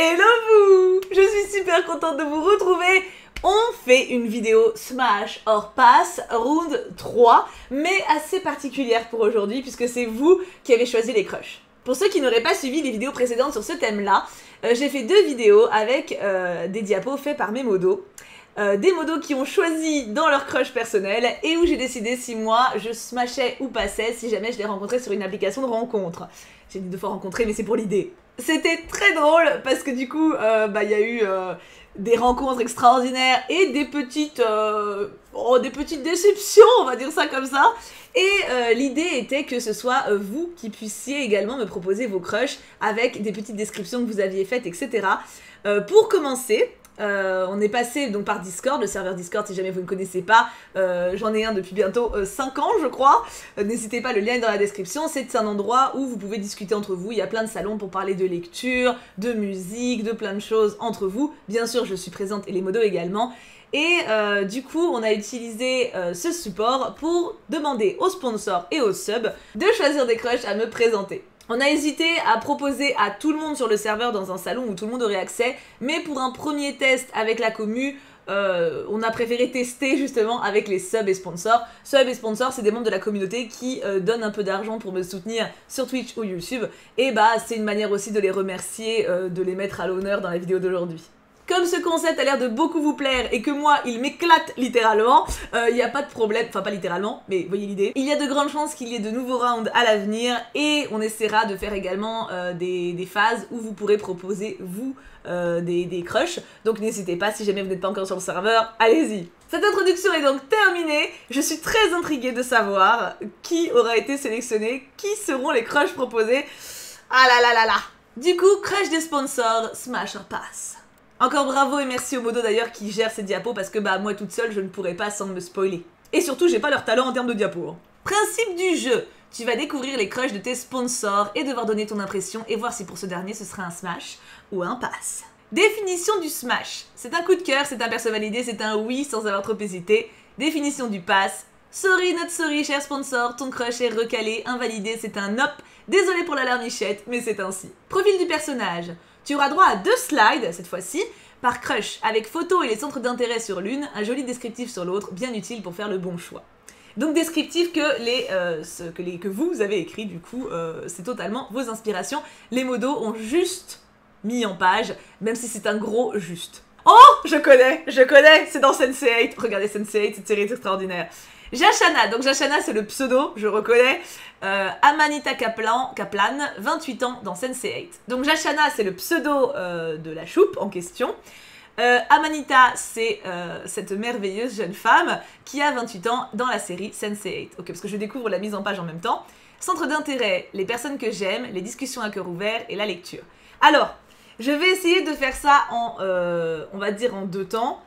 Hello vous! Je suis super contente de vous retrouver. On fait une vidéo Smash or Pass Round 3, mais assez particulière pour aujourd'hui puisque c'est vous qui avez choisi les crushs. Pour ceux qui n'auraient pas suivi les vidéos précédentes sur ce thème-là, j'ai fait 2 vidéos avec des diapos faits par mes modos. Des modos qui ont choisi dans leur crush personnel et où j'ai décidé si moi je smashais ou passais si jamais je les rencontrais sur une application de rencontre. J'ai dit 2 fois rencontrer mais c'est pour l'idée. C'était très drôle parce que du coup y a eu des rencontres extraordinaires et des petites déceptions, on va dire ça comme ça. Et l'idée était que ce soit vous qui puissiez également me proposer vos crushs avec des petites descriptions que vous aviez faites, etc. Pour commencer, on est passé donc par Discord, le serveur Discord si jamais vous ne connaissez pas, j'en ai un depuis bientôt 5 ans je crois, n'hésitez pas, le lien est dans la description, c'est un endroit où vous pouvez discuter entre vous, il y a plein de salons pour parler de lecture, de musique, de plein de choses entre vous, bien sûr je suis présente et les modos également. Et du coup, on a utilisé ce support pour demander aux sponsors et aux subs de choisir des crushs à me présenter. On a hésité à proposer à tout le monde sur le serveur dans un salon où tout le monde aurait accès, mais pour un premier test avec la commu, on a préféré tester justement avec les subs et sponsors. Subs et sponsors, c'est des membres de la communauté qui donnent un peu d'argent pour me soutenir sur Twitch ou YouTube, et c'est une manière aussi de les remercier, de les mettre à l'honneur dans la vidéo d'aujourd'hui. Comme ce concept a l'air de beaucoup vous plaire et que moi, il m'éclate littéralement, il n'y a pas de problème, enfin pas littéralement, mais vous voyez l'idée. Il y a de grandes chances qu'il y ait de nouveaux rounds à l'avenir et on essaiera de faire également des phases où vous pourrez proposer, vous, des crushs. Donc n'hésitez pas, si jamais vous n'êtes pas encore sur le serveur, allez-y. Cette introduction est donc terminée, je suis très intriguée de savoir qui aura été sélectionné, qui seront les crushs proposés. Ah là là là là. Du coup, crush des sponsors, Smash or Pass. Encore bravo et merci aux modos d'ailleurs qui gèrent ces diapos parce que moi toute seule je ne pourrais pas sans me spoiler. Et surtout j'ai pas leur talent en termes de diapos. Principe du jeu, tu vas découvrir les crushs de tes sponsors et devoir donner ton impression et voir si pour ce dernier ce sera un smash ou un pass. Définition du smash, c'est un coup de cœur, c'est un perso validé, c'est un oui sans avoir trop hésité. Définition du pass, sorry not sorry cher sponsor, ton crush est recalé, invalidé, c'est un hop, désolé pour la larmichette mais c'est ainsi. Profil du personnage. Tu auras droit à 2 slides, cette fois-ci, par crush, avec photo et les centres d'intérêt sur l'une, un joli descriptif sur l'autre, bien utile pour faire le bon choix. Donc descriptif que vous avez écrit, du coup, c'est totalement vos inspirations. Les modos ont juste mis en page, même si c'est un gros juste. Oh, je connais, c'est dans Sense8. Regardez Sense8, cette série est extraordinaire. Jashana, donc Jashana c'est le pseudo, je reconnais. Amanita Kaplan, 28 ans dans Sense8. Donc Jashana c'est le pseudo de la choupe en question. Amanita c'est cette merveilleuse jeune femme qui a 28 ans dans la série Sense8. Ok, parce que je découvre la mise en page en même temps. Centre d'intérêt, les personnes que j'aime, les discussions à cœur ouvert et la lecture. Alors, je vais essayer de faire ça en, on va dire en 2 temps.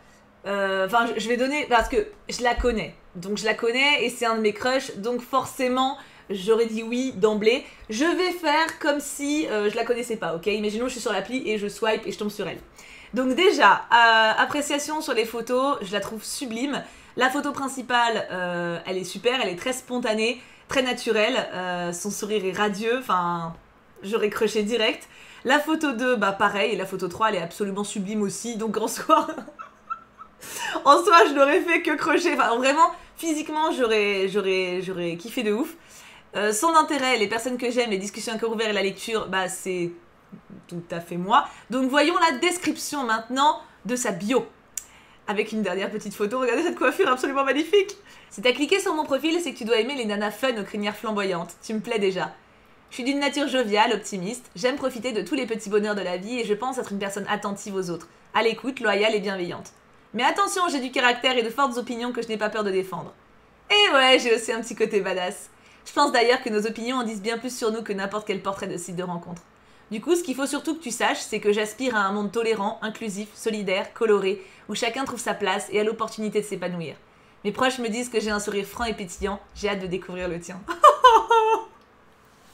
Enfin, je vais donner, parce que je la connais. Donc je la connais et c'est un de mes crushs, donc forcément j'aurais dit oui d'emblée. Je vais faire comme si je la connaissais pas, ok? Imaginons je suis sur l'appli et je swipe et je tombe sur elle. Donc déjà, appréciation sur les photos, je la trouve sublime. La photo principale, elle est super, elle est très spontanée, très naturelle. Son sourire est radieux, enfin, j'aurais crushé direct. La photo 2, pareil, et la photo 3, elle est absolument sublime aussi, donc en soi... En soi, je n'aurais fait que crusher. Enfin, vraiment, physiquement, j'aurais kiffé de ouf. Son intérêt, les personnes que j'aime, les discussions à cœur ouvert et la lecture, c'est tout à fait moi. Donc, voyons la description maintenant de sa bio. Avec une dernière petite photo. Regardez cette coiffure absolument magnifique. Si t'as cliqué sur mon profil, c'est que tu dois aimer les nanas fun aux crinières flamboyantes. Tu me plais déjà. Je suis d'une nature joviale, optimiste. J'aime profiter de tous les petits bonheurs de la vie et je pense être une personne attentive aux autres, à l'écoute, loyale et bienveillante. Mais attention, j'ai du caractère et de fortes opinions que je n'ai pas peur de défendre. Et ouais, j'ai aussi un petit côté badass. Je pense d'ailleurs que nos opinions en disent bien plus sur nous que n'importe quel portrait de site de rencontre. Du coup, ce qu'il faut surtout que tu saches, c'est que j'aspire à un monde tolérant, inclusif, solidaire, coloré, où chacun trouve sa place et a l'opportunité de s'épanouir. Mes proches me disent que j'ai un sourire franc et pétillant, j'ai hâte de découvrir le tien.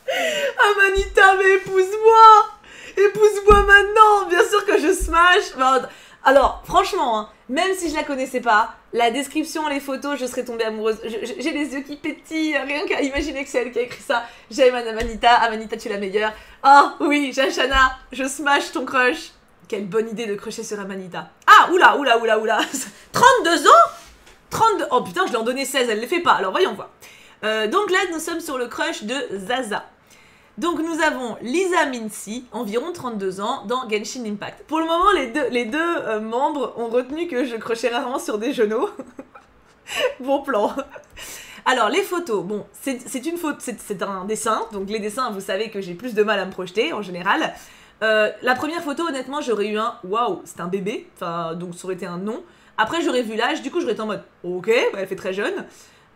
Amanita, mais épouse-moi! Épouse-moi maintenant! Bien sûr que je smash! Alors, franchement, même si je la connaissais pas, la description, les photos, je serais tombée amoureuse. J'ai les yeux qui pétillent, rien qu'à imaginer que c'est elle qui a écrit ça. J'aime Amanita, Amanita tu es la meilleure. Oh oui, Jashana, je smash ton crush. Quelle bonne idée de crusher sur Amanita. Ah, oula. 32 ans 32... Oh putain, je lui en donnais 16, elle ne les fait pas. Alors voyons voir. Donc là, nous sommes sur le crush de Zaza. Donc nous avons Lisa Mincy, environ 32 ans, dans Genshin Impact. Pour le moment, les deux membres ont retenu que je crushais rarement sur des genoux. Bon plan. Alors les photos, bon, c'est un dessin, donc les dessins, vous savez que j'ai plus de mal à me projeter en général. La première photo, honnêtement, j'aurais eu un waouh, c'est un bébé, enfin donc ça aurait été un non. Après j'aurais vu l'âge, du coup j'aurais été en mode ok, bah, elle fait très jeune.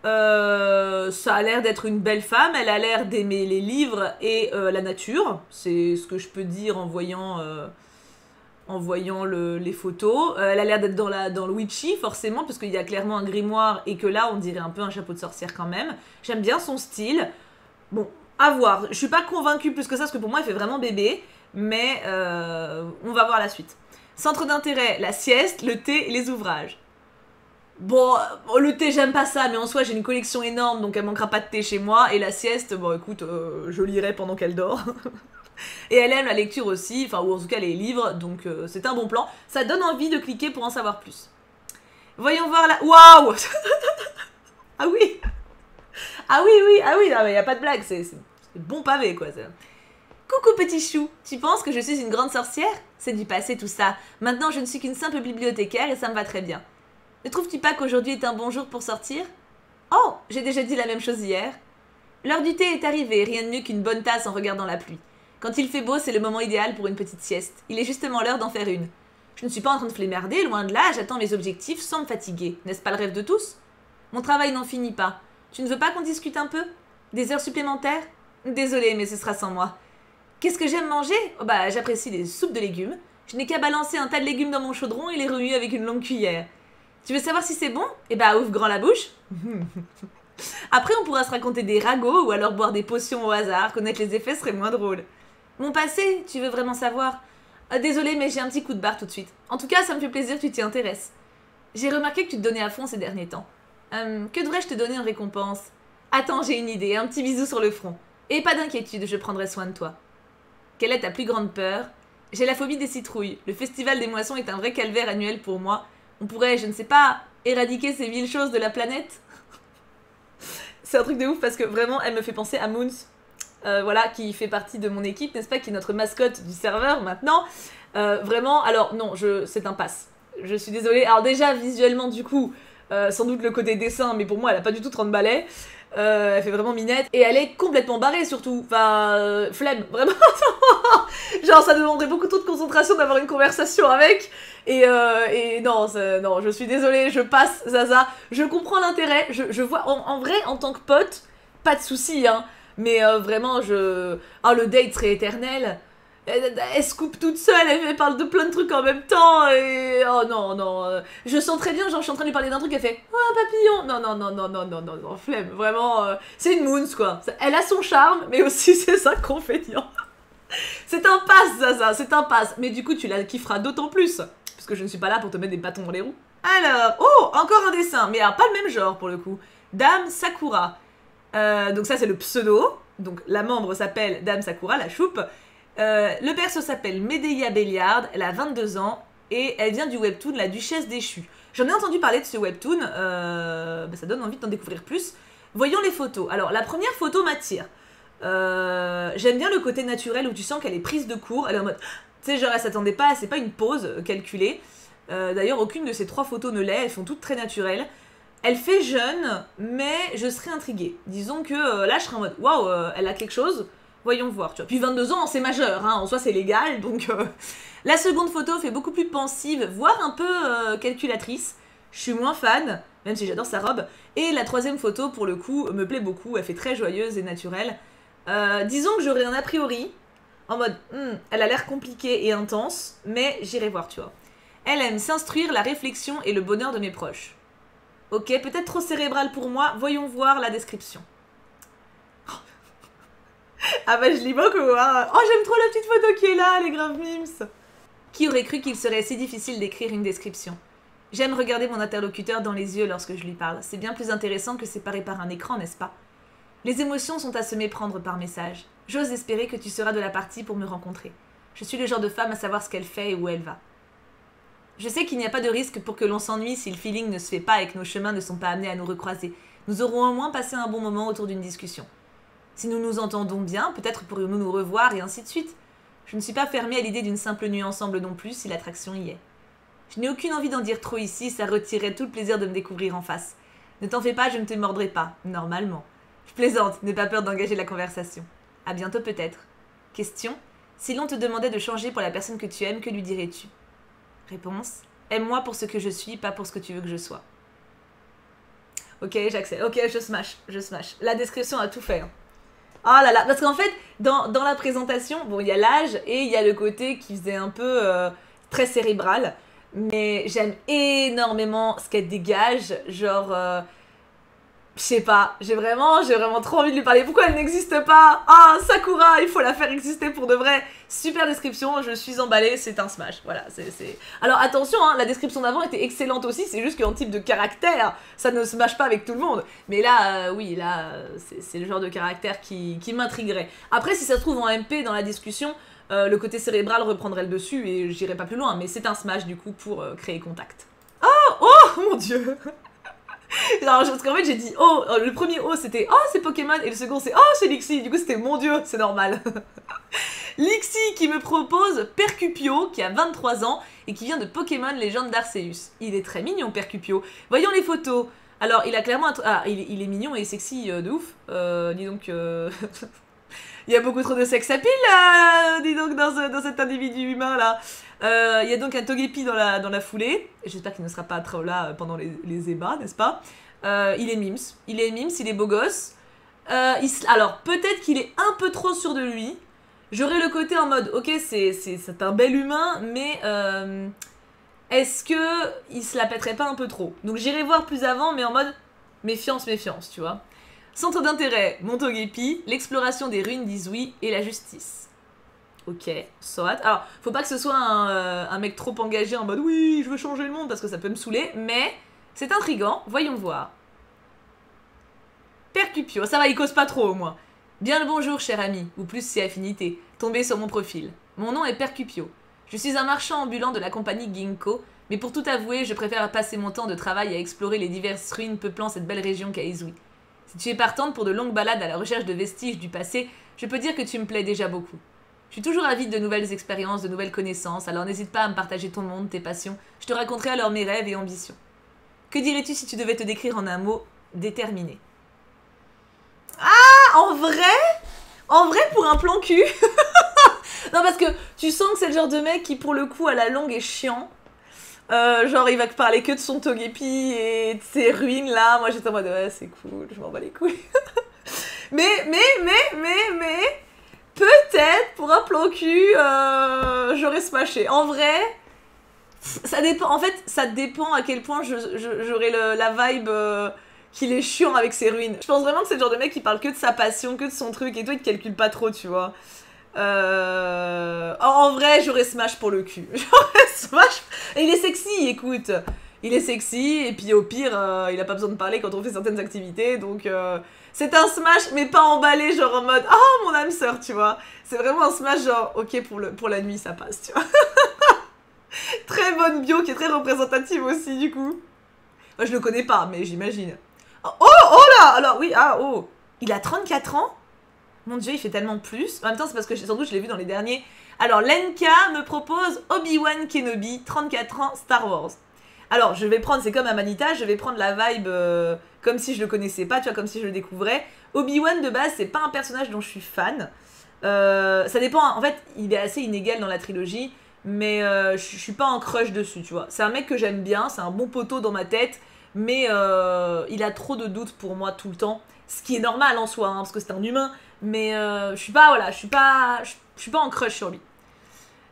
Ça a l'air d'être une belle femme, elle a l'air d'aimer les livres et la nature, c'est ce que je peux dire en voyant les photos. Elle a l'air d'être dans le witchy forcément, parce qu'il y a clairement un grimoire et que là on dirait un peu un chapeau de sorcière quand même. J'aime bien son style. Bon, à voir, je suis pas convaincue plus que ça, parce que pour moi elle fait vraiment bébé, mais on va voir la suite. Centre d'intérêt, la sieste, le thé et les ouvrages. Bon, le thé, j'aime pas ça, mais en soi, j'ai une collection énorme, donc elle manquera pas de thé chez moi. Et la sieste, bon, écoute, je lirai pendant qu'elle dort. Et elle aime la lecture aussi, enfin, ou en tout cas les livres, donc c'est un bon plan. Ça donne envie de cliquer pour en savoir plus. Voyons voir la... Waouh. Ah oui. Ah oui, non, mais y a pas de blague, c'est bon pavé, quoi. Coucou petit chou, tu penses que je suis une grande sorcière? C'est du passé tout ça. Maintenant, je ne suis qu'une simple bibliothécaire et ça me va très bien. Ne trouves-tu pas qu'aujourd'hui est un bon jour pour sortir? Oh, j'ai déjà dit la même chose hier. L'heure du thé est arrivée, rien de mieux qu'une bonne tasse en regardant la pluie. Quand il fait beau, c'est le moment idéal pour une petite sieste. Il est justement l'heure d'en faire une. Je ne suis pas en train de flémarder, loin de là, j'attends mes objectifs sans me fatiguer. N'est-ce pas le rêve de tous? Mon travail n'en finit pas. Tu ne veux pas qu'on discute un peu? Des heures supplémentaires? Désolée, mais ce sera sans moi. Qu'est-ce que j'aime manger? Oh bah, j'apprécie les soupes de légumes. Je n'ai qu'à balancer un tas de légumes dans mon chaudron et les remuer avec une longue cuillère. Tu veux savoir si c'est bon? Eh bah, ouvre grand la bouche. Après, on pourra se raconter des ragots ou alors boire des potions au hasard. Connaître les effets serait moins drôle. Mon passé, tu veux vraiment savoir? Désolée, mais j'ai un petit coup de barre tout de suite. En tout cas, ça me fait plaisir que tu t'y intéresses. J'ai remarqué que tu te donnais à fond ces derniers temps. Que devrais-je te donner en récompense? Attends, j'ai une idée, un petit bisou sur le front. Et pas d'inquiétude, je prendrai soin de toi. Quelle est ta plus grande peur? J'ai la phobie des citrouilles. Le festival des moissons est un vrai calvaire annuel pour moi. On pourrait, je ne sais pas, éradiquer ces viles choses de la planète? C'est un truc de ouf parce que vraiment, elle me fait penser à Moons. Voilà, qui fait partie de mon équipe, n'est-ce pas, qui est notre mascotte du serveur maintenant. Vraiment, alors non, c'est un pass. Je suis désolée. Alors déjà, visuellement, du coup, sans doute le côté dessin, mais pour moi, elle a pas du tout 30 balais. Elle fait vraiment minette. Et elle est complètement barrée, surtout. Enfin, flemme, vraiment. Genre, ça demanderait beaucoup trop de concentration d'avoir une conversation avec. Et non, non, je suis désolée, je passe, Zaza. Je comprends l'intérêt. Je vois, en vrai, en tant que pote, pas de soucis, hein. Mais vraiment, oh, le date serait éternel. Elle se coupe toute seule, elle parle de plein de trucs en même temps, et... Oh non, non. Je sens très bien, genre, je suis en train de lui parler d'un truc, elle fait « Oh, un papillon !» Non, non, non, non, non, non, non, non, flemme, vraiment, c'est une Moons, quoi. Elle a son charme, mais aussi ses inconvénients. C'est un pass, Zaza, c'est un pass. Mais du coup, tu la kifferas d'autant plus, parce que je ne suis pas là pour te mettre des bâtons dans les roues. Alors, oh, encore un dessin, mais alors pas le même genre, pour le coup. Dame Sakura. Donc ça, c'est le pseudo. Donc la membre s'appelle Dame Sakura, la choupe. Le perso s'appelle Medea Belliard, elle a 22 ans et elle vient du webtoon La Duchesse déchue. J'en ai entendu parler de ce webtoon, ça donne envie d'en découvrir plus. Voyons les photos. Alors la première photo m'attire. J'aime bien le côté naturel où tu sens qu'elle est prise de court. Elle est en mode, tu sais, genre elle s'attendait pas, c'est pas une pause calculée. D'ailleurs aucune de ces trois photos ne l'est, elles sont toutes très naturelles. Elle fait jeune, mais je serais intriguée. Disons que là je serais en mode, waouh, elle a quelque chose. Voyons voir, tu vois. Puis 22 ans, c'est majeur, hein, en soi c'est légal, donc... La seconde photo fait beaucoup plus pensive, voire un peu calculatrice. Je suis moins fan, même si j'adore sa robe. Et la troisième photo, pour le coup, me plaît beaucoup, elle fait très joyeuse et naturelle. Disons que j'aurais un a priori, en mode, elle a l'air compliquée et intense, mais j'irai voir, tu vois. Elle aime s'instruire, la réflexion et le bonheur de mes proches. Ok, peut-être trop cérébral pour moi, voyons voir la description. Ah bah je lis beaucoup, hein. Oh, j'aime trop la petite photo qui est là, les graves mimes. Qui aurait cru qu'il serait si difficile d'écrire une description? J'aime regarder mon interlocuteur dans les yeux lorsque je lui parle. C'est bien plus intéressant que séparé par un écran, n'est-ce pas? Les émotions sont à se méprendre par message. J'ose espérer que tu seras de la partie pour me rencontrer. Je suis le genre de femme à savoir ce qu'elle fait et où elle va. Je sais qu'il n'y a pas de risque pour que l'on s'ennuie si le feeling ne se fait pas et que nos chemins ne sont pas amenés à nous recroiser. Nous aurons au moins passé un bon moment autour d'une discussion. Si nous nous entendons bien, peut-être pourrions-nous nous revoir et ainsi de suite. Je ne suis pas fermée à l'idée d'une simple nuit ensemble non plus si l'attraction y est. Je n'ai aucune envie d'en dire trop ici, ça retirerait tout le plaisir de me découvrir en face. Ne t'en fais pas, je ne te mordrai pas, normalement. Je plaisante, n'aie pas peur d'engager la conversation. À bientôt peut-être. Question. Si l'on te demandait de changer pour la personne que tu aimes, que lui dirais-tu? Réponse. Aime-moi pour ce que je suis, pas pour ce que tu veux que je sois. Ok, j'accepte. Ok, je smash. La description a tout fait. Hein. Oh là là, parce qu'en fait, dans la présentation, bon, il y a l'âge et il y a le côté qui faisait un peu très cérébral. Mais j'aime énormément ce qu'elle dégage. Genre, je sais pas, j'ai vraiment trop envie de lui parler. Pourquoi elle n'existe pas? Ah, Sakura, il faut la faire exister pour de vrai. Super description, je suis emballée, c'est un smash. Voilà, c'est... Alors attention, hein, la description d'avant était excellente aussi, c'est juste qu'en type de caractère, ça ne se mâche pas avec tout le monde. Mais là, oui, là, c'est le genre de caractère qui m'intriguerait. Après, si ça se trouve en MP dans la discussion, le côté cérébral reprendrait le dessus et j'irai pas plus loin. Mais c'est un smash du coup pour créer contact. Oh mon dieu. Alors, parce qu'en fait j'ai dit oh, le premier oh c'était oh c'est Pokémon et le second c'est oh c'est Lixie, du coup c'était mon dieu, c'est normal. Lixie qui me propose Percupio qui a 23 ans et qui vient de Pokémon Légende d'Arceus. Il est très mignon Percupio, voyons les photos. Alors il a clairement ah il est mignon et sexy de ouf, dis donc il y a beaucoup trop de sex appeal dis donc dans cet individu humain là. Il y a donc un Togepi dans la foulée. J'espère qu'il ne sera pas trop là pendant les ébats, n'est-ce pas? Il est mims. Il est beau gosse. Alors, peut-être qu'il est un peu trop sûr de lui. J'aurais le côté en mode, ok, c'est un bel humain, mais est-ce que il se la pèterait pas un peu trop? Donc j'irai voir plus avant, mais en mode méfiance, tu vois. Centre d'intérêt, mon Togepi, l'exploration des ruines d'Izui et la justice. Ok, soit. Alors, faut pas que ce soit un mec trop engagé en mode oui, je veux changer le monde parce que ça peut me saouler, mais c'est intriguant, voyons voir. Percupio, ça va, il cause pas trop au moins. Bien le bonjour, cher ami, ou plus si affinité, tombez sur mon profil. Mon nom est Percupio. Je suis un marchand ambulant de la compagnie Ginkgo, mais pour tout avouer, je préfère passer mon temps de travail à explorer les diverses ruines peuplant cette belle région qu'est Izui. Si tu es partante pour de longues balades à la recherche de vestiges du passé, je peux dire que tu me plais déjà beaucoup. Je suis toujours avide de nouvelles expériences, de nouvelles connaissances, alors n'hésite pas à me partager ton monde, tes passions. Je te raconterai alors mes rêves et ambitions. Que dirais-tu si tu devais te décrire en un mot déterminé? Ah, en vrai, pour un plan cul. Non, parce que tu sens que c'est le genre de mec qui, pour le coup, à la longue est chiant. Genre, il va parler que de son Togepi et de ses ruines, là. Moi, j'étais en mode, ouais, c'est cool, je m'en bats les couilles. mais... Peut-être, pour un plan cul, j'aurais smashé. En vrai, ça dépend. En fait, ça dépend à quel point j'aurais la vibe qu'il est chiant avec ses ruines. Je pense vraiment que c'est le genre de mec qui parle que de sa passion, que de son truc, et toi, il te calcule pas trop, tu vois. En vrai, j'aurais smash pour le cul. J'aurais smash. Et il est sexy, écoute. Il est sexy, et puis au pire, il a pas besoin de parler quand on fait certaines activités, donc... C'est un smash, mais pas emballé, genre en mode « Oh, mon âme sœur », tu vois. C'est vraiment un smash genre « Ok, pour la nuit, ça passe », tu vois. Très bonne bio, qui est très représentative aussi, du coup. Moi, je le connais pas, mais j'imagine. Oh là. Alors, oui, oh. Il a 34 ans. Mon dieu, il fait tellement plus. En même temps, c'est parce que sans doute je l'ai vu dans les derniers. Alors, Lenka me propose Obi-Wan Kenobi, 34 ans, Star Wars. Alors, je vais prendre, c'est comme Amanita, je vais prendre la vibe comme si je le connaissais pas, tu vois, comme si je le découvrais. Obi-Wan, de base, c'est pas un personnage dont je suis fan. Ça dépend, en fait, il est assez inégal dans la trilogie, mais je suis pas en crush dessus, tu vois. C'est un mec que j'aime bien, c'est un bon poteau dans ma tête, mais il a trop de doutes pour moi tout le temps. Ce qui est normal en soi, hein, parce que c'est un humain, mais je suis pas, voilà, je suis pas en crush sur lui.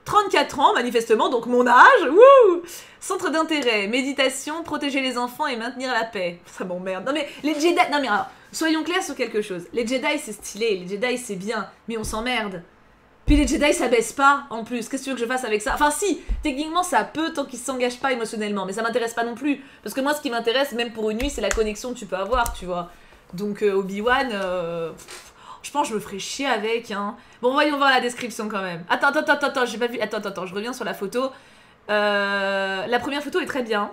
34 ans, manifestement, donc mon âge, wouh! Centre d'intérêt, méditation, protéger les enfants et maintenir la paix. Ça m'emmerde. Non mais, les Jedi... Non mais alors, soyons clairs sur quelque chose. Les Jedi, c'est stylé, les Jedi, c'est bien, mais on s'emmerde. Puis les Jedi, ça baisse pas, en plus. Qu'est-ce que tu veux que je fasse avec ça? Enfin si, techniquement, ça peut tant qu'ils s'engagent pas émotionnellement, mais ça m'intéresse pas non plus. Parce que moi, ce qui m'intéresse, même pour une nuit, c'est la connexion que tu peux avoir, tu vois. Donc, Obi-Wan... je pense que je me ferais chier avec, hein. Bon, voyons voir la description quand même. Attends, j'ai pas vu... Attends, je reviens sur la photo. La première photo est très bien.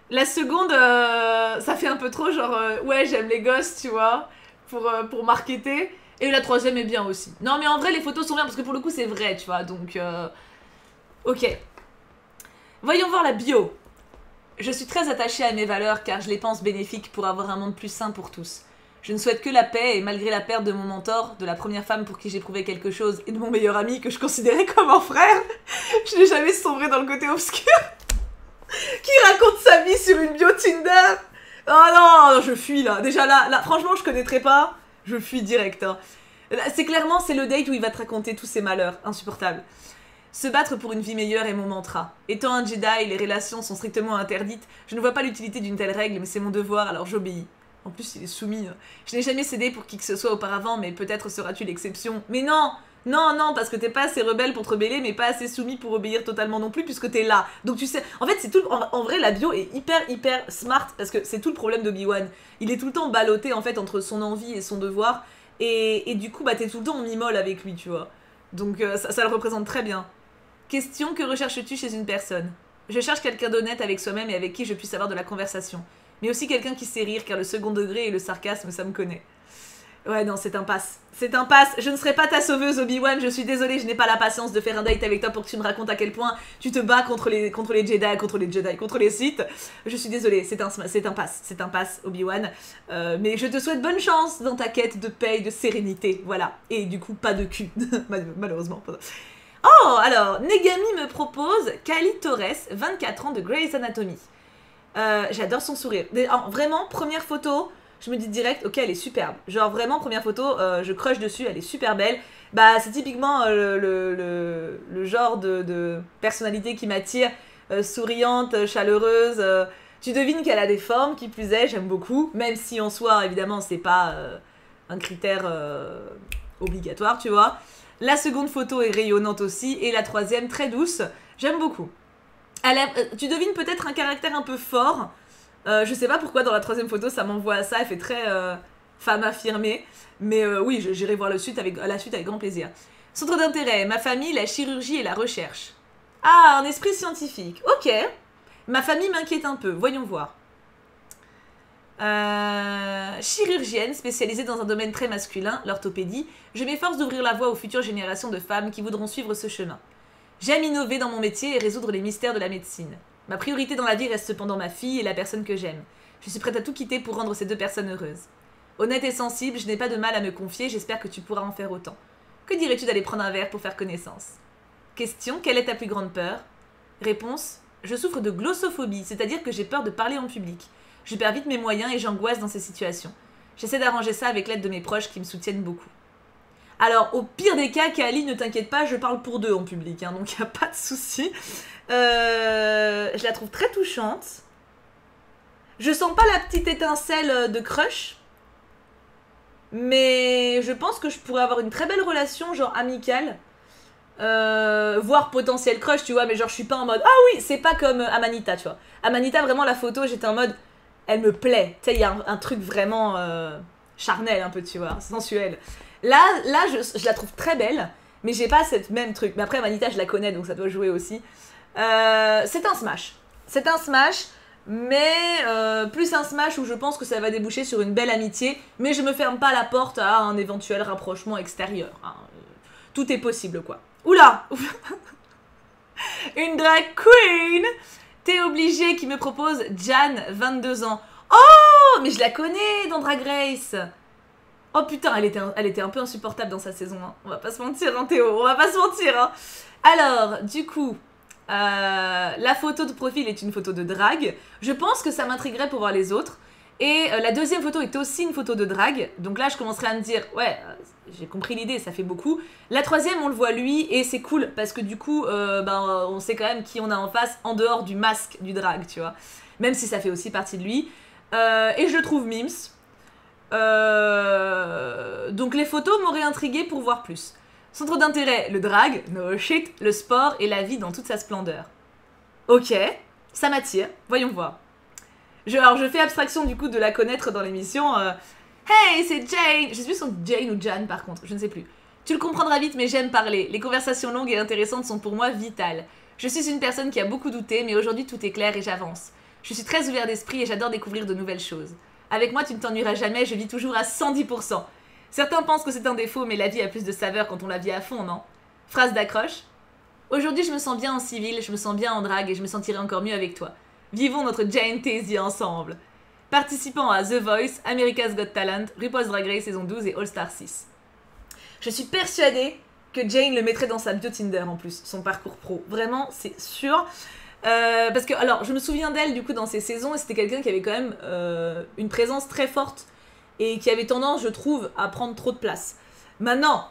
La seconde, ça fait un peu trop genre... ouais, j'aime les gosses, tu vois, pour marketer. Et la troisième est bien aussi. Non, mais en vrai, les photos sont bien, parce que pour le coup, c'est vrai, tu vois, donc... Ok. Voyons voir la bio. Je suis très attachée à mes valeurs, car je les pense bénéfiques pour avoir un monde plus sain pour tous. Je ne souhaite que la paix, et malgré la perte de mon mentor, de la première femme pour qui j'éprouvais quelque chose, et de mon meilleur ami que je considérais comme un frère, je n'ai jamais sombré dans le côté obscur. Qui raconte sa vie sur une bio Tinder? Oh non, je fuis là. Déjà là, franchement, je connaîtrais pas. Je fuis direct. Hein. C'est clairement, c'est le date où il va te raconter tous ses malheurs. Insupportable. Se battre pour une vie meilleure est mon mantra. Étant un Jedi, les relations sont strictement interdites. Je ne vois pas l'utilité d'une telle règle, mais c'est mon devoir, alors j'obéis. En plus, il est soumis. Je n'ai jamais cédé pour qui que ce soit auparavant, mais peut-être seras-tu l'exception. Mais non! Non, parce que t'es pas assez rebelle pour te rebeller, mais pas assez soumis pour obéir totalement non plus, puisque t'es là. Donc tu sais, en fait, c'est tout. En vrai, la bio est hyper smart, parce que c'est tout le problème d'Obi-Wan. Il est tout le temps ballotté, en fait, entre son envie et son devoir, et du coup, bah, t'es tout le temps en mi-molle avec lui, tu vois. Donc ça le représente très bien. Question, que recherches-tu chez une personne? Je cherche quelqu'un d'honnête avec soi-même et avec qui je puisse avoir de la conversation. Mais aussi quelqu'un qui sait rire, car le second degré et le sarcasme, ça me connaît. Ouais, non, c'est un pass. C'est un pass. Je ne serai pas ta sauveuse, Obi-Wan. Je suis désolée, je n'ai pas la patience de faire un date avec toi pour que tu me racontes à quel point tu te bats contre les Jedi, contre les Sith. Je suis désolée, c'est un pass. C'est un pass, Obi-Wan. Mais je te souhaite bonne chance dans ta quête de paix et de sérénité. Voilà. Et du coup, pas de cul. Malheureusement. Oh, alors, Negami me propose Kali Torres, 24 ans, de Grey's Anatomy. J'adore son sourire. Vraiment, première photo... Je me dis direct, ok, elle est superbe. Genre vraiment, première photo, je crush dessus, elle est super belle. Bah, c'est typiquement le genre de personnalité qui m'attire. Souriante, chaleureuse. Tu devines qu'elle a des formes, qui plus est, j'aime beaucoup. Même si en soi, évidemment, c'est pas un critère obligatoire, tu vois. La seconde photo est rayonnante aussi. Et la troisième, très douce. J'aime beaucoup. Tu devines peut-être un caractère un peu fort. Je sais pas pourquoi dans la troisième photo ça m'envoie à ça, elle fait très femme affirmée, mais oui, j'irai voir la suite avec grand plaisir. Centre d'intérêt, ma famille, la chirurgie et la recherche. Ah, un esprit scientifique, ok. Ma famille m'inquiète un peu, voyons voir. Chirurgienne, spécialisée dans un domaine très masculin, l'orthopédie, je m'efforce d'ouvrir la voie aux futures générations de femmes qui voudront suivre ce chemin. J'aime innover dans mon métier et résoudre les mystères de la médecine. Ma priorité dans la vie reste cependant ma fille et la personne que j'aime. Je suis prête à tout quitter pour rendre ces deux personnes heureuses. Honnête et sensible, je n'ai pas de mal à me confier, j'espère que tu pourras en faire autant. Que dirais-tu d'aller prendre un verre pour faire connaissance? Question, quelle est ta plus grande peur? Réponse, je souffre de glossophobie, c'est-à-dire que j'ai peur de parler en public. Je perds vite mes moyens et j'angoisse dans ces situations. J'essaie d'arranger ça avec l'aide de mes proches qui me soutiennent beaucoup. Alors, au pire des cas, Kali, ne t'inquiète pas, je parle pour deux en public, hein, donc il n'y a pas de souci. Je la trouve très touchante. Je sens pas la petite étincelle de crush. Mais je pense que je pourrais avoir une très belle relation, genre amicale. Voire potentiel crush, tu vois, mais genre je suis pas en mode... Ah oui, c'est pas comme Amanita, tu vois. Amanita, vraiment, la photo, j'étais en mode... Elle me plaît. Tu sais, il y a un truc vraiment charnel un peu, tu vois, sensuel. Là je la trouve très belle, mais j'ai pas cette même truc. Mais après, Amanita, je la connais, donc ça doit jouer aussi. C'est un smash. C'est un smash, mais plus un smash où je pense que ça va déboucher sur une belle amitié, mais je me ferme pas la porte à un éventuel rapprochement extérieur. Hein. Tout est possible, quoi. Oula. Une drag queen. T'es obligé qui me propose Jan, 22 ans. Oh, mais je la connais dans Drag Race. Oh putain, elle était un peu insupportable dans sa saison 1. On va pas se mentir, hein, Théo, on va pas se mentir. Hein. Alors, du coup, la photo de profil est une photo de drague. Je pense que ça m'intriguerait pour voir les autres. Et la deuxième photo est aussi une photo de drague. Donc là, je commencerai à me dire, ouais, j'ai compris l'idée, ça fait beaucoup. La troisième, on le voit lui, et c'est cool, parce que du coup, on sait quand même qui on a en face, en dehors du masque du drague, tu vois. Même si ça fait aussi partie de lui. Et je le trouve mims. Donc les photos m'auraient intrigué pour voir plus. Centre d'intérêt, le drag, no shit, le sport et la vie dans toute sa splendeur. Ok, ça m'attire, voyons voir. Alors je fais abstraction du coup de la connaître dans l'émission. Hey, c'est Jane! Je sais plus si c'est Jane ou Jan par contre, je ne sais plus. Tu le comprendras vite, mais j'aime parler. Les conversations longues et intéressantes sont pour moi vitales. Je suis une personne qui a beaucoup douté, mais aujourd'hui tout est clair et j'avance. Je suis très ouvert d'esprit et j'adore découvrir de nouvelles choses. Avec moi, tu ne t'ennuieras jamais, je vis toujours à 110%. Certains pensent que c'est un défaut, mais la vie a plus de saveur quand on la vit à fond, non? Phrase d'accroche. Aujourd'hui, je me sens bien en civil, je me sens bien en drague et je me sentirai encore mieux avec toi. Vivons notre Jane-tasy ensemble. Participant à The Voice, America's Got Talent, RuPaul's Drag Race saison 12 et All Star 6. Je suis persuadée que Jane le mettrait dans sa bio Tinder en plus, son parcours pro. Vraiment, c'est sûr. Parce que, alors, je me souviens d'elle du coup dans ces saisons et c'était quelqu'un qui avait quand même une présence très forte et qui avait tendance, je trouve, à prendre trop de place. Maintenant,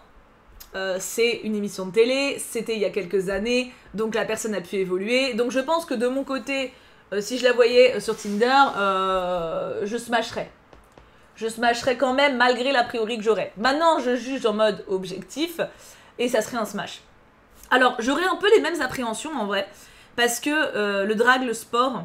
c'est une émission de télé, c'était il y a quelques années, donc la personne a pu évoluer. Donc je pense que de mon côté, si je la voyais sur Tinder, je smasherais. Je smasherais quand même malgré l'a priori que j'aurais. Maintenant, je juge en mode objectif et ça serait un smash. Alors, j'aurais un peu les mêmes appréhensions en vrai, parce que le drag, le sport,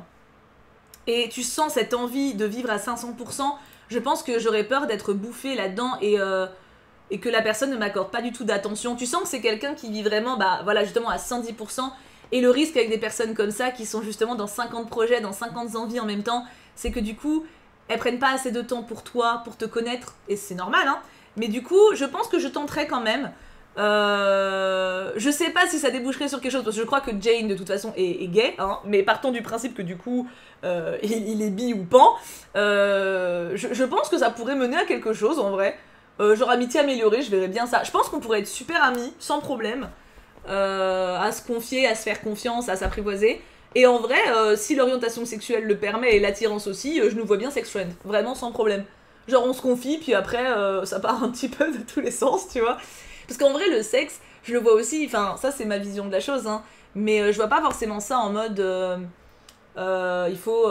et tu sens cette envie de vivre à 500%, je pense que j'aurais peur d'être bouffée là-dedans et que la personne ne m'accorde pas du tout d'attention. Tu sens que c'est quelqu'un qui vit vraiment, bah voilà, justement à 110%. Et le risque avec des personnes comme ça, qui sont justement dans 50 projets, dans 50 envies en même temps, c'est que du coup, elles prennent pas assez de temps pour toi, pour te connaître, et c'est normal, hein. Mais du coup, je pense que je tenterai quand même. Je sais pas si ça déboucherait sur quelque chose, parce que je crois que Jane, de toute façon, est gay, hein, mais partons du principe que du coup, il est bi ou pan. Je pense que ça pourrait mener à quelque chose, en vrai. Genre amitié améliorée, je verrais bien ça. Je pense qu'on pourrait être super amis, sans problème. À se confier, à se faire confiance, à s'apprivoiser. Et en vrai, si l'orientation sexuelle le permet et l'attirance aussi, je nous vois bien sex friend, vraiment sans problème. Genre on se confie, puis après ça part un petit peu de tous les sens, tu vois. Parce qu'en vrai le sexe, je le vois aussi, enfin ça c'est ma vision de la chose, hein, mais je vois pas forcément ça en mode il faut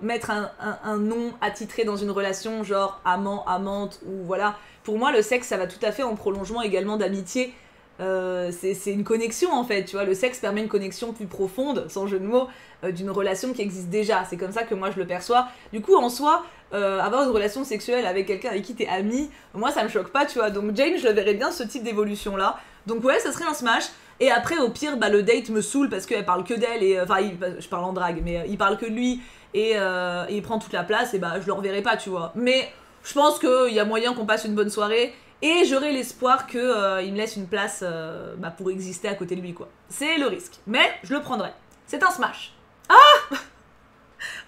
mettre un nom attitré dans une relation, genre amant, amante, ou voilà. Pour moi le sexe ça va tout à fait en prolongement également d'amitié. C'est une connexion en fait, tu vois, le sexe permet une connexion plus profonde, sans jeu de mots, d'une relation qui existe déjà, c'est comme ça que moi je le perçois. Du coup en soi, avoir une relation sexuelle avec quelqu'un avec qui t'es ami, moi ça me choque pas, tu vois, donc Jane je le verrais bien ce type d'évolution là, donc ouais ça serait un smash. Et après au pire bah le date me saoule parce qu'elle parle que d'elle et enfin je parle en drague mais il parle que de lui et il prend toute la place et bah je le reverrai pas, tu vois, mais je pense qu'il y a moyen qu'on passe une bonne soirée. Et j'aurai l'espoir qu'il me laisse une place pour exister à côté de lui, quoi. C'est le risque. Mais je le prendrai. C'est un smash. Ah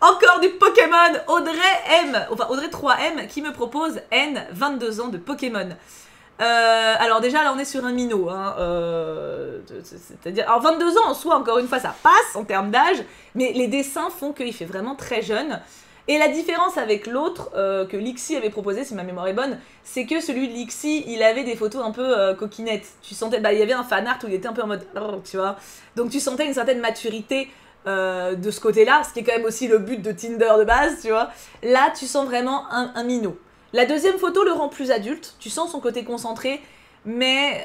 encore du Pokémon. Audrey M. Enfin, Audrey 3M qui me propose N, 22 ans de Pokémon. Alors déjà, là, on est sur un minot. Hein, c'est-à-dire... Alors, 22 ans en soi, encore une fois, ça passe en termes d'âge. Mais les dessins font qu'il fait vraiment très jeune. Et la différence avec l'autre que Lixie avait proposé, si ma mémoire est bonne, c'est que celui de Lixie, il avait des photos un peu coquinettes. Tu sentais, il y avait un fan art où il était un peu en mode, tu vois. Donc tu sentais une certaine maturité de ce côté-là, ce qui est quand même aussi le but de Tinder de base, tu vois. Là, tu sens vraiment un minot. La deuxième photo le rend plus adulte, tu sens son côté concentré, mais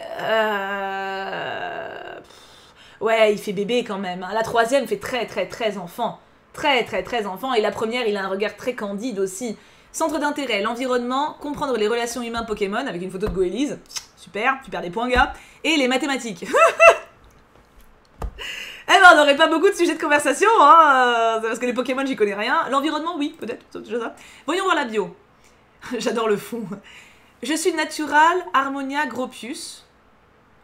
ouais, il fait bébé quand même. Hein. La troisième fait très enfant. Très enfant, et la première, il a un regard très candide aussi. Centre d'intérêt, l'environnement, comprendre les relations humains Pokémon, avec une photo de Goélise, super, tu perds des points, gars, et les mathématiques. Eh ben, on n'aurait pas beaucoup de sujets de conversation, hein, parce que les Pokémon, j'y connais rien. L'environnement, oui, peut-être, ça. Voyons voir la bio. J'adore le fond. Je suis Natural Harmonia Gropius.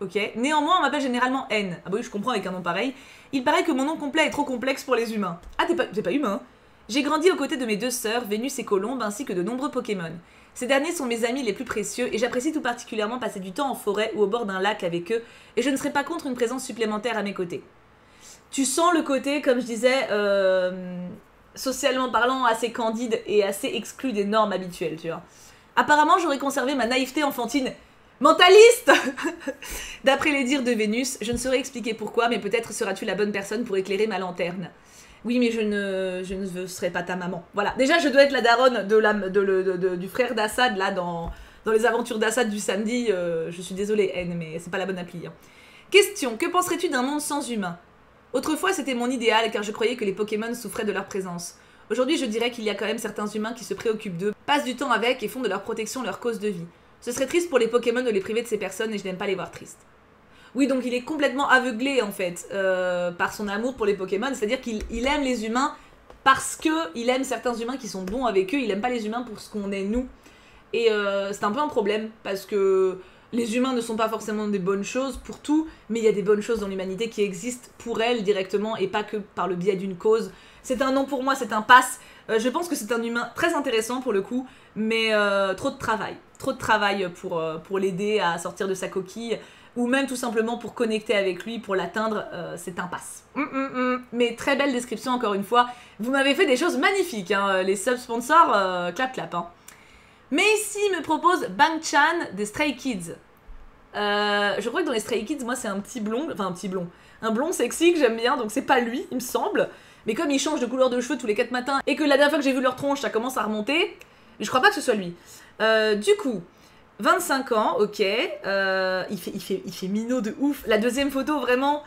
Ok. Néanmoins, on m'appelle généralement N. Ah bah oui, je comprends avec un nom pareil. Il paraît que mon nom complet est trop complexe pour les humains. Ah, t'es pas humain. J'ai grandi aux côtés de mes deux sœurs, Vénus et Colombe, ainsi que de nombreux Pokémon. Ces derniers sont mes amis les plus précieux et j'apprécie tout particulièrement passer du temps en forêt ou au bord d'un lac avec eux, et je ne serais pas contre une présence supplémentaire à mes côtés. Tu sens le côté, comme je disais, socialement parlant, assez candide et assez exclu des normes habituelles, tu vois. Apparemment, j'aurais conservé ma naïveté enfantine. Mentaliste. D'après les dires de Vénus, je ne saurais expliquer pourquoi, mais peut-être seras-tu la bonne personne pour éclairer ma lanterne. Oui, mais je ne serai pas ta maman. Voilà, déjà je dois être la daronne du frère d'Assad, là, dans les aventures d'Assad du samedi. Je suis désolée, N, mais c'est pas la bonne appli. Hein. Question, que penserais-tu d'un monde sans humains? Autrefois, c'était mon idéal, car je croyais que les Pokémon souffraient de leur présence. Aujourd'hui, je dirais qu'il y a quand même certains humains qui se préoccupent d'eux, passent du temps avec et font de leur protection leur cause de vie. Ce serait triste pour les Pokémon de les priver de ces personnes et je n'aime pas les voir tristes. Oui, donc il est complètement aveuglé en fait par son amour pour les Pokémon, c'est-à-dire qu'il aime les humains parce qu'il aime certains humains qui sont bons avec eux, il aime pas les humains pour ce qu'on est nous. Et c'est un peu un problème parce que les humains ne sont pas forcément des bonnes choses pour tout, mais il y a des bonnes choses dans l'humanité qui existent pour elles directement et pas que par le biais d'une cause. C'est un non pour moi, c'est un pass. Je pense que c'est un humain très intéressant pour le coup, mais trop de travail. Trop de travail pour l'aider à sortir de sa coquille, ou même tout simplement pour connecter avec lui, pour l'atteindre, c'est un pass. Mais très belle description encore une fois. Vous m'avez fait des choses magnifiques, hein. Les sub-sponsors, clap clap. Hein. Mais ici, il me propose Bang Chan des Stray Kids. Je crois que dans les Stray Kids, moi c'est un petit blond, un blond sexy que j'aime bien, donc c'est pas lui, il me semble. Mais comme il change de couleur de cheveux tous les 4 matins, et que la dernière fois que j'ai vu leur tronche, ça commence à remonter, je crois pas que ce soit lui. Du coup, 25 ans, ok, il fait minot de ouf. La deuxième photo, vraiment,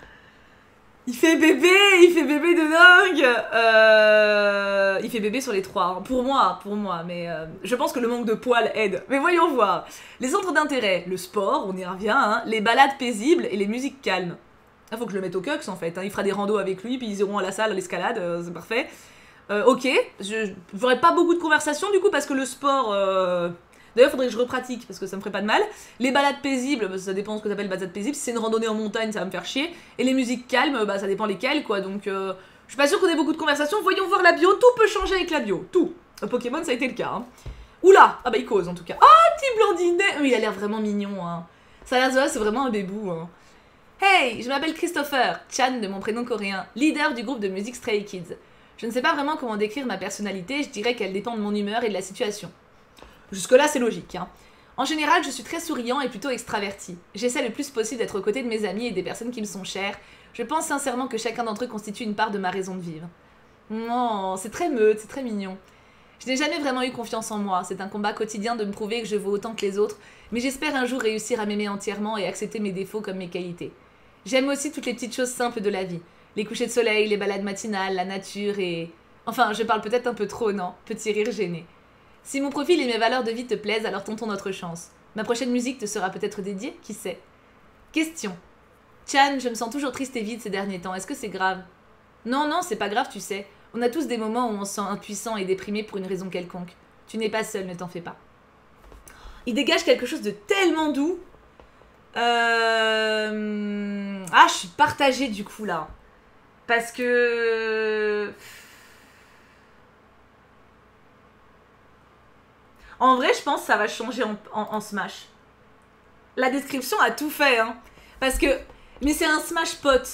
il fait bébé de dingue. Il fait bébé sur les 3, hein. Pour moi, mais je pense que le manque de poils aide. Mais voyons voir. Les centres d'intérêt, le sport, on y revient, hein, les balades paisibles et les musiques calmes. Il faut que je le mette au Cux en fait, hein. Il fera des randos avec lui, puis ils iront à la salle, à l'escalade, c'est parfait. Ok, j'aurais pas beaucoup de conversations du coup parce que le sport... D'ailleurs, faudrait que je repratique parce que ça me ferait pas de mal. Les balades paisibles, bah, ça dépend de ce que t'appelles balade paisible. Si c'est une randonnée en montagne, ça va me faire chier. Et les musiques calmes, bah ça dépend lesquelles quoi. Donc, je suis pas sûre qu'on ait beaucoup de conversations. Voyons voir la bio, tout peut changer avec la bio, tout. Pokémon, ça a été le cas. Hein. Oula, ah bah il cause en tout cas. Oh, petit blondinet, il a l'air vraiment mignon. Hein. Ça a l'air c'est vraiment un bébou. Hein. Hey, je m'appelle Christopher, Chan de mon prénom coréen, leader du groupe de musique Stray Kids. Je ne sais pas vraiment comment décrire ma personnalité, je dirais qu'elle dépend de mon humeur et de la situation. Jusque-là, c'est logique. Hein. En général, je suis très souriant et plutôt extraverti. J'essaie le plus possible d'être aux côtés de mes amis et des personnes qui me sont chères. Je pense sincèrement que chacun d'entre eux constitue une part de ma raison de vivre. Non, c'est très meute, c'est très mignon. Je n'ai jamais vraiment eu confiance en moi. C'est un combat quotidien de me prouver que je vaux autant que les autres, mais j'espère un jour réussir à m'aimer entièrement et accepter mes défauts comme mes qualités. J'aime aussi toutes les petites choses simples de la vie. Les couchers de soleil, les balades matinales, la nature et... Enfin, je parle peut-être un peu trop, non? Petit rire gêné. Si mon profil et mes valeurs de vie te plaisent, alors tentons notre chance. Ma prochaine musique te sera peut-être dédiée, qui sait? Question. Chan, je me sens toujours triste et vide ces derniers temps, est-ce que c'est grave? Non, non, c'est pas grave, tu sais. On a tous des moments où on se sent impuissant et déprimé pour une raison quelconque. Tu n'es pas seul, ne t'en fais pas. Il dégage quelque chose de tellement doux. Ah, je suis partagée du coup là. Parce que... En vrai, je pense que ça va changer en Smash. La description a tout fait, hein. Parce que... Mais c'est un Smash pote.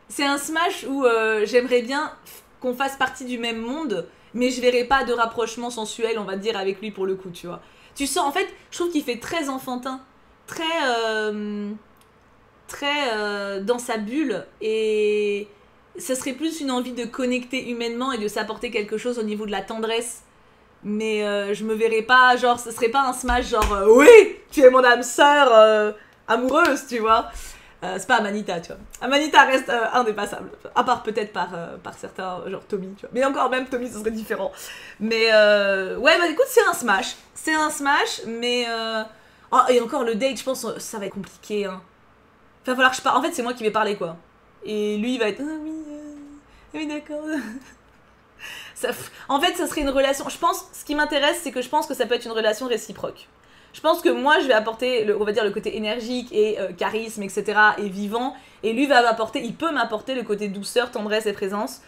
C'est un Smash où j'aimerais bien qu'on fasse partie du même monde, mais je verrai pas de rapprochement sensuel, on va dire, avec lui pour le coup, tu vois. Tu sens, en fait, je trouve qu'il fait très enfantin. Très dans sa bulle. Et ce serait plus une envie de connecter humainement et de s'apporter quelque chose au niveau de la tendresse. Mais je me verrais pas, genre, ce serait pas un Smash genre oui, tu es mon âme sœur amoureuse, tu vois. C'est pas Amanita, tu vois. Amanita reste indépassable. À part peut-être par certains, genre Tommy, tu vois. Mais encore même, Tommy, ce serait différent. Mais ouais, bah écoute, c'est un Smash. C'est un Smash, mais... Oh, et encore le date, je pense, ça va être compliqué, hein. Il va falloir que je parle. En fait, c'est moi qui vais parler, quoi. Et lui, il va être... Ah oui, oui d'accord... En fait, ça serait une relation... Je pense, ce qui m'intéresse, c'est que je pense que ça peut être une relation réciproque. Je pense que moi, je vais apporter, on va dire, le côté énergique et charisme, etc. et vivant. Et lui va m'apporter, il peut m'apporter le côté douceur, tendresse et présence.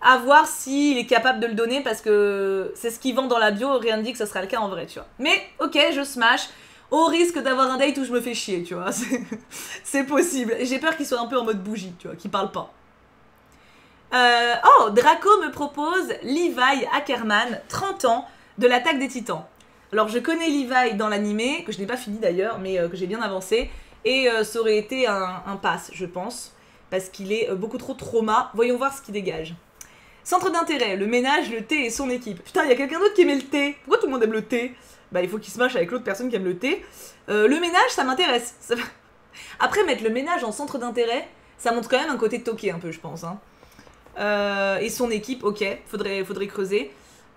À voir s'il est capable de le donner, parce que c'est ce qu'il vend dans la bio, rien ne dit que ça sera le cas en vrai, tu vois. Mais, ok, je smash, au risque d'avoir un date où je me fais chier, tu vois. C'est possible. Et j'ai peur qu'il soit un peu en mode bougie, tu vois, qu'il parle pas. Oh, Draco me propose Levi Ackerman, 30 ans, de l'Attaque des Titans. Alors je connais Levi dans l'animé, que je n'ai pas fini d'ailleurs, mais que j'ai bien avancé, et ça aurait été un pass, je pense, parce qu'il est beaucoup trop trauma. Voyons voir ce qu'il dégage. Centre d'intérêt, le ménage, le thé et son équipe. Putain, il y a quelqu'un d'autre qui aimait le thé. Pourquoi tout le monde aime le thé? Bah il faut qu'il se mâche avec l'autre personne qui aime le thé. Le ménage, ça m'intéresse. Après, mettre le ménage en centre d'intérêt, ça montre quand même un côté toqué un peu, je pense, hein. Et son équipe, ok, faudrait creuser.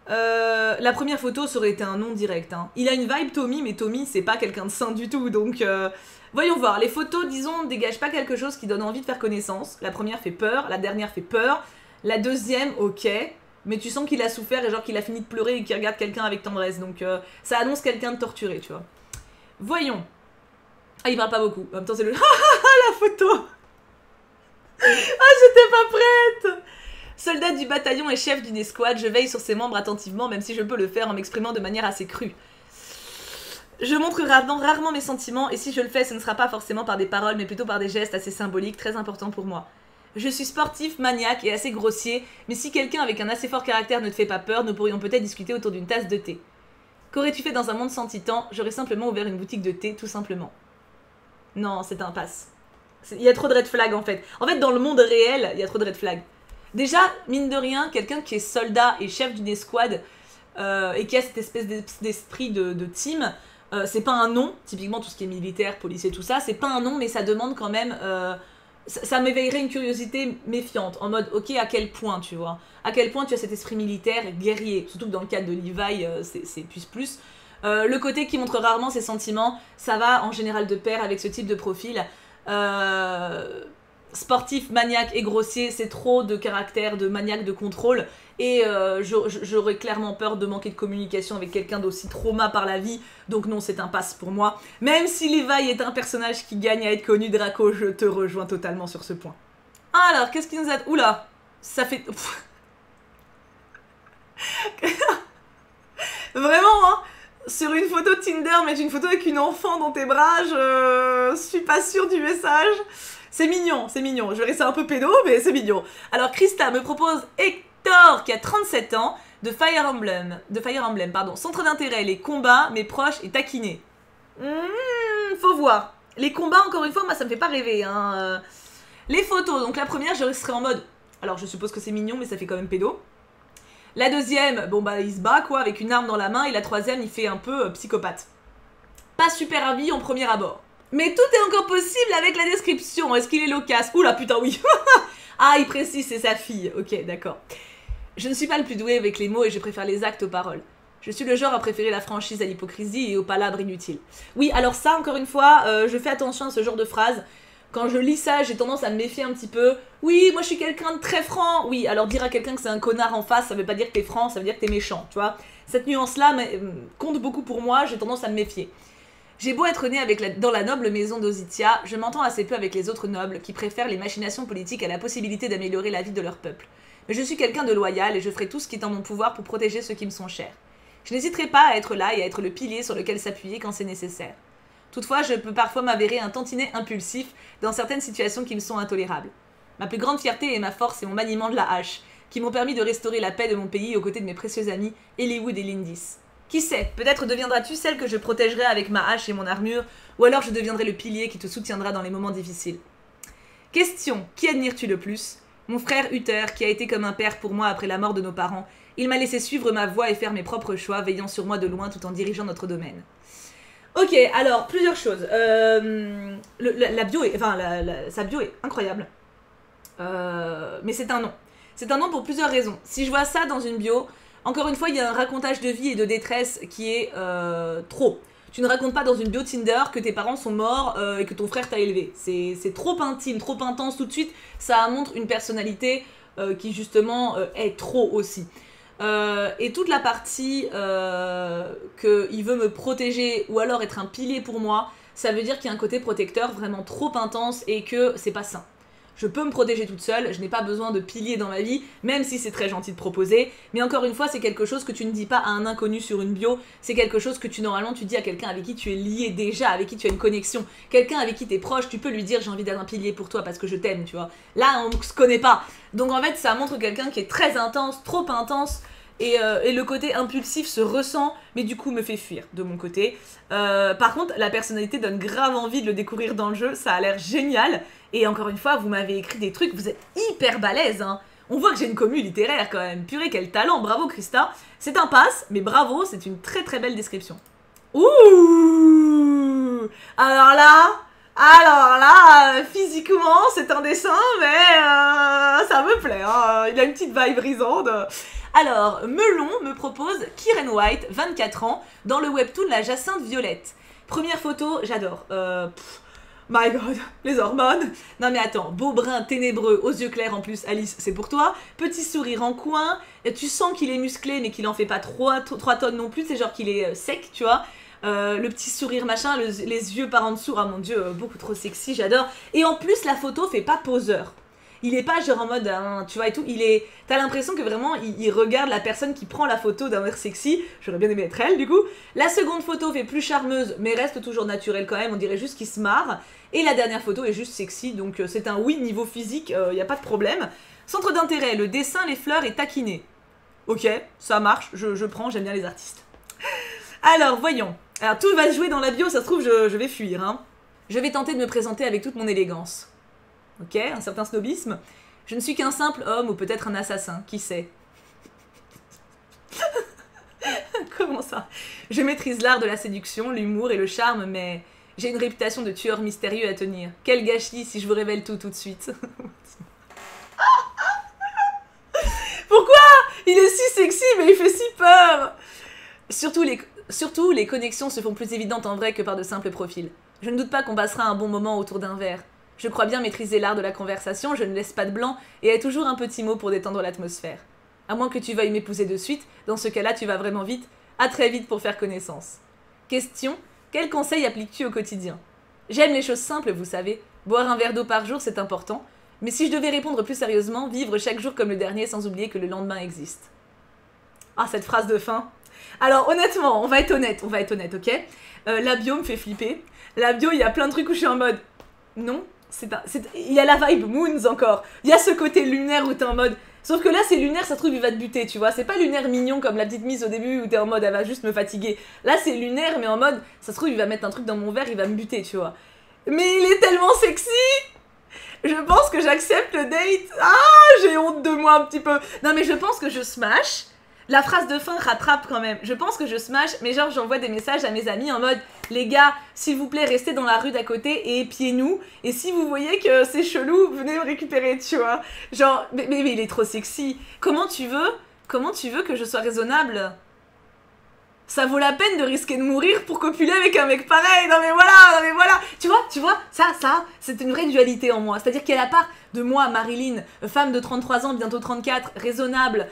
La première photo, ça aurait été un nom direct. Hein. Il a une vibe Tommy, mais Tommy, c'est pas quelqu'un de sain du tout. Donc, voyons voir. Les photos, disons, dégagent pas quelque chose qui donne envie de faire connaissance. La première fait peur, la dernière fait peur. La deuxième, ok. Mais tu sens qu'il a souffert et genre qu'il a fini de pleurer et qu'il regarde quelqu'un avec tendresse. Donc, ça annonce quelqu'un de torturé, tu vois. Voyons. Ah, il parle pas beaucoup. En même temps, c'est le... la photo. Ah, j'étais pas prête. Soldat du bataillon et chef d'une escouade, je veille sur ses membres attentivement, même si je peux le faire en m'exprimant de manière assez crue. Je montre rarement mes sentiments, et si je le fais, ce ne sera pas forcément par des paroles, mais plutôt par des gestes assez symboliques, très importants pour moi. Je suis sportif, maniaque et assez grossier, mais si quelqu'un avec un assez fort caractère ne te fait pas peur, nous pourrions peut-être discuter autour d'une tasse de thé. Qu'aurais-tu fait dans un monde sans titan? J'aurais simplement ouvert une boutique de thé, tout simplement. Non, c'est un pass. Il y a trop de red flags, en fait. En fait, dans le monde réel, il y a trop de red flags. Déjà, mine de rien, quelqu'un qui est soldat et chef d'une escouade et qui a cette espèce d'esprit de team, c'est pas un nom, typiquement tout ce qui est militaire, policier, tout ça, c'est pas un nom, mais ça demande quand même... ça m'éveillerait une curiosité méfiante, en mode, ok, à quel point, tu vois? À quel point tu as cet esprit militaire guerrier, surtout que dans le cadre de Levi, c'est plus. Le côté qui montre rarement ses sentiments, ça va en général de pair avec ce type de profil. Sportif, maniaque et grossier, c'est trop de caractère, de maniaque, de contrôle. Et j'aurais clairement peur de manquer de communication avec quelqu'un d'aussi trauma par la vie. Donc non, c'est un pass pour moi. Même si Levi est un personnage qui gagne à être connu, Draco, je te rejoins totalement sur ce point. Alors, qu'est-ce qui nous a... Oula, ça fait... Vraiment, hein, sur une photo Tinder, mettre une photo avec une enfant dans tes bras, je suis pas sûre du message. C'est mignon, c'est mignon. Je verrais ça un peu pédo, mais c'est mignon. Alors, Krista me propose Hector, qui a 37 ans, de Fire Emblem. Centre d'intérêt, les combats, mes proches et taquiner. Faut voir. Les combats, encore une fois, moi, ça me fait pas rêver. Hein. Les photos, donc la première, je serais en mode... Alors, je suppose que c'est mignon, mais ça fait quand même pédo. La deuxième, bon bah, il se bat, quoi, avec une arme dans la main. Et la troisième, il fait un peu psychopathe. Pas super avis en premier abord. Mais tout est encore possible avec la description. Est-ce qu'il est loquace? Oula, putain, oui. Ah, il précise, c'est sa fille. Ok, d'accord. Je ne suis pas le plus doué avec les mots et je préfère les actes aux paroles. Je suis le genre à préférer la franchise à l'hypocrisie et aux palabres inutiles. Oui, alors ça, encore une fois, je fais attention à ce genre de phrases. Quand je lis ça, j'ai tendance à me méfier un petit peu. Oui, moi je suis quelqu'un de très franc. Oui, alors dire à quelqu'un que c'est un connard en face, ça veut pas dire que t'es franc, ça veut dire que t'es méchant, tu vois. Cette nuance-là compte beaucoup pour moi, j'ai tendance à me méfier. J'ai beau être né dans la noble maison d'Ositia, je m'entends assez peu avec les autres nobles qui préfèrent les machinations politiques à la possibilité d'améliorer la vie de leur peuple. Mais je suis quelqu'un de loyal et je ferai tout ce qui est en mon pouvoir pour protéger ceux qui me sont chers. Je n'hésiterai pas à être là et à être le pilier sur lequel s'appuyer quand c'est nécessaire. Toutefois, je peux parfois m'avérer un tantinet impulsif dans certaines situations qui me sont intolérables. Ma plus grande fierté et ma force est mon maniement de la hache, qui m'ont permis de restaurer la paix de mon pays aux côtés de mes précieux amis Eliwood et Lindis. Qui sait, peut-être deviendras-tu celle que je protégerai avec ma hache et mon armure, ou alors je deviendrai le pilier qui te soutiendra dans les moments difficiles. Question, qui admires-tu le plus? Mon frère Uther, qui a été comme un père pour moi après la mort de nos parents. Il m'a laissé suivre ma voie et faire mes propres choix, veillant sur moi de loin tout en dirigeant notre domaine. Ok, alors, plusieurs choses. La bio est... Enfin, sa bio est incroyable. Mais c'est un nom. C'est un nom pour plusieurs raisons. Si je vois ça dans une bio... Encore une fois, il y a un racontage de vie et de détresse qui est trop. Tu ne racontes pas dans une bio Tinder que tes parents sont morts et que ton frère t'a élevé. C'est trop intime, trop intense tout de suite. Ça montre une personnalité qui justement est trop aussi. Et toute la partie qu'il veut me protéger ou alors être un pilier pour moi, ça veut dire qu'il y a un côté protecteur vraiment trop intense et que c'est pas sain. Je peux me protéger toute seule, je n'ai pas besoin de pilier dans ma vie, même si c'est très gentil de proposer. Mais encore une fois, c'est quelque chose que tu ne dis pas à un inconnu sur une bio. C'est quelque chose que normalement tu dis à quelqu'un avec qui tu es lié déjà, avec qui tu as une connexion. Quelqu'un avec qui tu es proche, tu peux lui dire j'ai envie d'être un pilier pour toi parce que je t'aime, tu vois. Là, on ne se connaît pas. Donc en fait, ça montre quelqu'un qui est très intense, trop intense. Et le côté impulsif se ressent, mais du coup me fait fuir de mon côté. Par contre, la personnalité donne grave envie de le découvrir dans le jeu, ça a l'air génial. Et encore une fois, vous m'avez écrit des trucs, vous êtes hyper balèze, hein. On voit que j'ai une commu littéraire quand même. Purée, quel talent, bravo Krista. C'est un pass, mais bravo, c'est une très très belle description. Ouh. Alors là, physiquement, c'est un dessin, mais ça me plaît, hein. Il a une petite vibe brisante. Alors, Melon me propose Kieran White, 24 ans, dans le webtoon La Jacinthe Violette. Première photo, j'adore. My god, les hormones. Non mais attends, beau brun ténébreux, aux yeux clairs en plus, Alice, c'est pour toi. Petit sourire en coin, tu sens qu'il est musclé mais qu'il en fait pas 3 tonnes non plus, c'est genre qu'il est sec, tu vois. Le petit sourire machin, les yeux par en dessous, oh mon dieu, beaucoup trop sexy, j'adore. Et en plus, la photo fait pas poseur. Il est pas genre en mode, tu vois et tout, t'as l'impression que vraiment, il regarde la personne qui prend la photo d'un air sexy. J'aurais bien aimé être elle, du coup. La seconde photo fait plus charmeuse, mais reste toujours naturelle quand même, on dirait juste qu'il se marre. Et la dernière photo est juste sexy, donc c'est un oui niveau physique, y a pas de problème. Centre d'intérêt, le dessin, les fleurs et taquiner. Ok, ça marche, je prends, j'aime bien les artistes. Alors, voyons. Alors, tout va se jouer dans la bio, ça se trouve, je vais fuir, hein. Je vais tenter de me présenter avec toute mon élégance. Ok, un certain snobisme. Je ne suis qu'un simple homme ou peut-être un assassin, qui sait. Comment ça? Je maîtrise l'art de la séduction, l'humour et le charme, mais j'ai une réputation de tueur mystérieux à tenir. Quel gâchis si je vous révèle tout de suite. Pourquoi? Il est si sexy, mais il fait si peur. Surtout, les connexions se font plus évidentes en vrai que par de simples profils. Je ne doute pas qu'on passera un bon moment autour d'un verre. Je crois bien maîtriser l'art de la conversation, je ne laisse pas de blanc et ai toujours un petit mot pour détendre l'atmosphère. À moins que tu veuilles m'épouser de suite, dans ce cas-là tu vas vraiment vite, à très vite pour faire connaissance. Question, quels conseils appliques-tu au quotidien? J'aime les choses simples, vous savez. Boire un verre d'eau par jour, c'est important. Mais si je devais répondre plus sérieusement, vivre chaque jour comme le dernier sans oublier que le lendemain existe. Ah, cette phrase de fin. Alors honnêtement, on va être honnête, ok? La bio me fait flipper. La bio, il y a plein de trucs où je suis en mode... Non, il y a la vibe Moons encore. Il y a ce côté lunaire où t'es en mode... Sauf que là, c'est lunaire, ça se trouve, il va te buter, tu vois. C'est pas lunaire mignon comme la petite mise au début où t'es en mode, elle va juste me fatiguer. Là, c'est lunaire, mais en mode, ça se trouve, il va mettre un truc dans mon verre, il va me buter, tu vois. Mais il est tellement sexy! Je pense que j'accepte le date. Ah, j'ai honte de moi un petit peu. Non, mais je pense que je smash. La phrase de fin rattrape quand même. Je pense que je smash, mais genre j'envoie des messages à mes amis en mode « Les gars, s'il vous plaît, restez dans la rue d'à côté et épiez-nous. Et si vous voyez que c'est chelou, venez me récupérer, tu vois. » Genre, mais il est trop sexy. Comment tu veux que je sois raisonnable? Ça vaut la peine de risquer de mourir pour copuler avec un mec pareil. Non mais voilà. Tu vois, ça, c'est une vraie dualité en moi. C'est-à-dire qu'il y a la part de moi, Marilyn, femme de 33 ans, bientôt 34, raisonnable,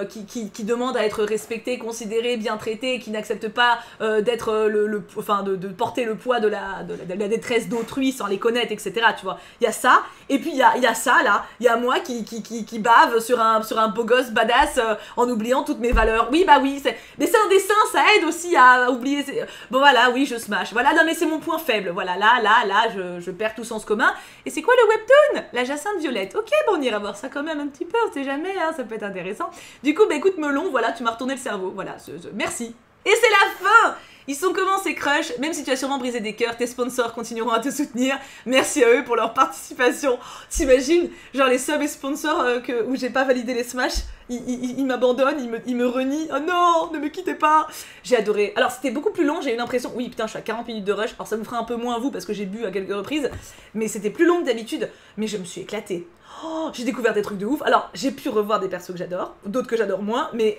qui demande à être respectée, considérée, bien traitée, qui n'accepte pas d'être de porter le poids de la détresse d'autrui sans les connaître, etc. Tu vois, il y a ça. Et puis il y a ça là. Il y a moi qui bave sur un beau gosse badass en oubliant toutes mes valeurs. Oui, bah oui. Mais c'est un dessin. Ça aide aussi à oublier... Bon voilà, oui, je smash. Voilà, non mais c'est mon point faible. Voilà, là, je perds tout sens commun. Et c'est quoi le webtoon? La Jacinthe Violette. Ok, bon, on ira voir ça quand même un petit peu, on sait jamais, hein, ça peut être intéressant. Du coup, bah écoute, Melon, voilà, tu m'as retourné le cerveau. Voilà, merci. Et c'est la fin! Ils sont comment ces crushs? Même si tu as sûrement brisé des cœurs, tes sponsors continueront à te soutenir. Merci à eux pour leur participation. T'imagines? Genre les subs et sponsors où j'ai pas validé les smash, ils m'abandonnent, ils me renient. Oh non, ne me quittez pas! J'ai adoré. Alors c'était beaucoup plus long, j'ai eu l'impression... Oui, putain, je suis à 40 minutes de rush. Alors ça me fera un peu moins vous parce que j'ai bu à quelques reprises. Mais c'était plus long que d'habitude. Mais je me suis éclatée. Oh, j'ai découvert des trucs de ouf. Alors, j'ai pu revoir des persos que j'adore, d'autres que j'adore moins, mais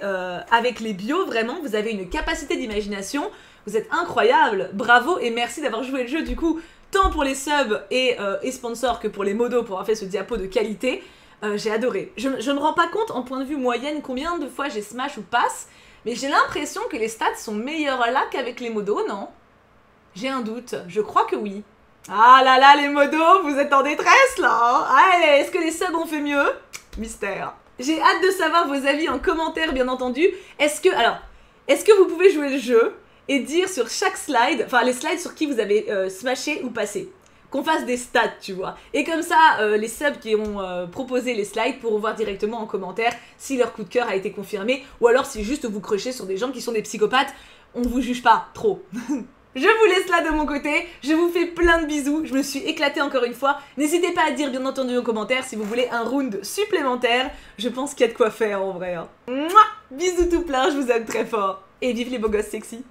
avec les bios, vraiment, vous avez une capacité d'imagination. Vous êtes incroyable. Bravo et merci d'avoir joué le jeu, du coup, tant pour les subs et sponsors que pour les modos pour avoir fait ce diapo de qualité. J'ai adoré. Je ne me rends pas compte, en point de vue moyenne, combien de fois j'ai smash ou passe, mais j'ai l'impression que les stats sont meilleurs là qu'avec les modos, non? J'ai un doute. Je crois que oui. Ah là là, les modos, vous êtes en détresse là, hein. Allez, est-ce que les subs ont fait mieux? Mystère. J'ai hâte de savoir vos avis en commentaire, bien entendu. Est-ce que vous pouvez jouer le jeu et dire sur chaque slide, enfin les slides sur qui vous avez smashé ou passé, qu'on fasse des stats, tu vois. Et comme ça, les subs qui ont proposé les slides pourront voir directement en commentaire si leur coup de cœur a été confirmé, ou alors si juste vous crochez sur des gens qui sont des psychopathes, on vous juge pas trop. Je vous laisse là de mon côté, je vous fais plein de bisous, je me suis éclatée encore une fois. N'hésitez pas à dire bien entendu en commentaire si vous voulez un round supplémentaire. Je pense qu'il y a de quoi faire en vrai. Hein. Mouah, bisous tout plein, je vous aime très fort. Et vive les beaux gosses sexy.